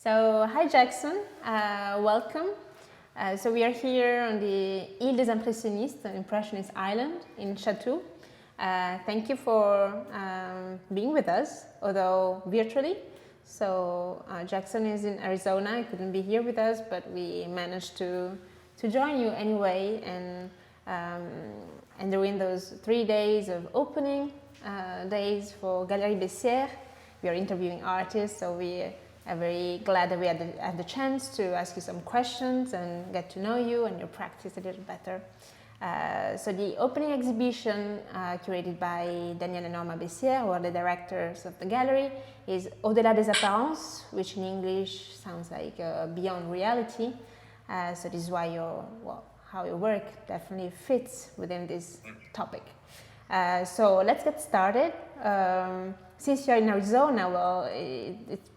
So, hi Jackson, welcome. So we are here on the Île des Impressionnistes, an Impressionist island in Chatou. Thank you for being with us, although virtually. So Jackson is in Arizona, he couldn't be here with us, but we managed to join you anyway. And during those 3 days of opening days for Galerie Bessières, we are interviewing artists, so we are very glad that we had the chance to ask you some questions and get to know you and your practice a little better. So the opening exhibition, curated by Daniel and Norma Bessières, who are the directors of the gallery, is Au-delà des apparences, which in English sounds like beyond reality. So this is why how your work definitely fits within this topic. So let's get started. Since you're in Arizona, well,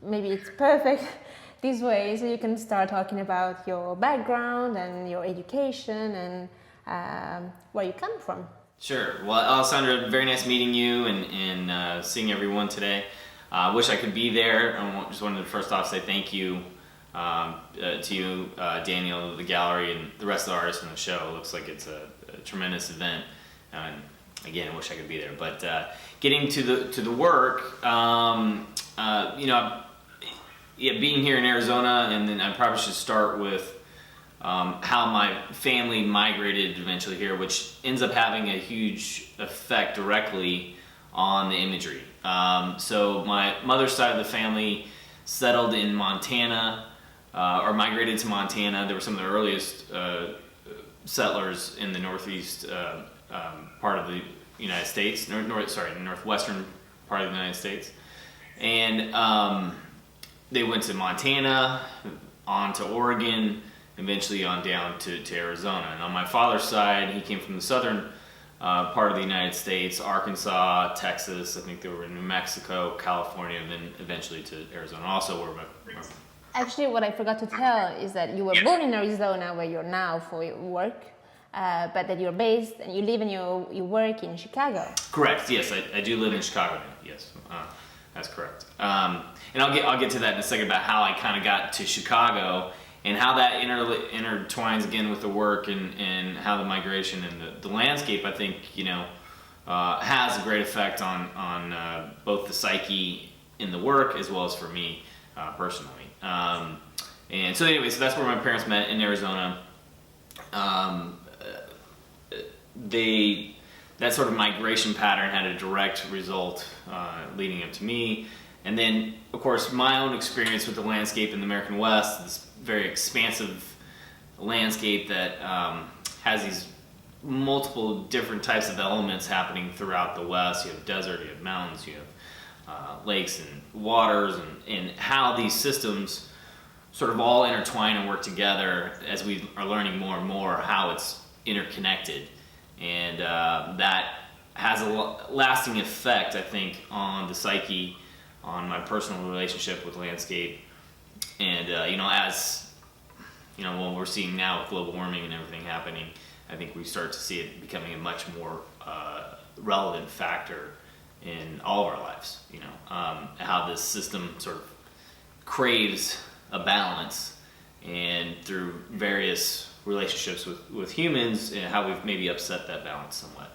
maybe it's perfect this way, so you can start talking about your background and your education and where you come from. Sure. Well, Alessandra, very nice meeting you and seeing everyone today. Wish I could be there. I just wanted to first off say thank you to you, Daniel, the gallery, and the rest of the artists in the show. It looks like it's a tremendous event. And again, I wish I could be there. But getting to the work, being here in Arizona, and then I probably should start with how my family migrated eventually here, which ends up having a huge effect directly on the imagery. So my mother's side of the family settled in Montana, or migrated to Montana. They were some of the earliest settlers in the northeast part of the United States, northwestern part of the United States. And they went to Montana, on to Oregon, eventually on down to Arizona. And on my father's side, he came from the southern part of the United States, Arkansas, Texas. I think they were in New Mexico, California, and then eventually to Arizona. Also, where Actually, what I forgot to tell is that you were born in Arizona, where you're now for your work, but that you're based and you live and you work in Chicago. Correct. Yes, I do live in Chicago now. Yes, that's correct. And I'll get to that in a second about how I kind of got to Chicago and how that intertwines again with the work and how the migration and the landscape, I think, has a great effect on both the psyche in the work as well as for me personally. And so anyway, so that's where my parents met in Arizona. That sort of migration pattern had a direct result leading up to me. And then, of course, my own experience with the landscape in the American West, this very expansive landscape that has these multiple different types of elements happening throughout the West. You have desert, you have mountains, you have lakes and waters, and how these systems sort of all intertwine and work together as we are learning more and more how it's interconnected. And that has a lasting effect, I think, on the psyche, on my personal relationship with landscape. And, as, what we're seeing now with global warming and everything happening, I think we start to see it becoming a much more relevant factor in all of our lives, how this system sort of craves a balance, and through various relationships with humans, and how we've maybe upset that balance somewhat.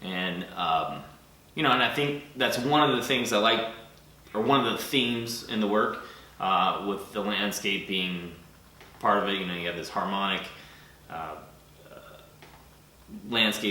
And, and I think that's one of the things I like, or one of the themes in the work, with the landscape being part of it. You have this harmonic landscape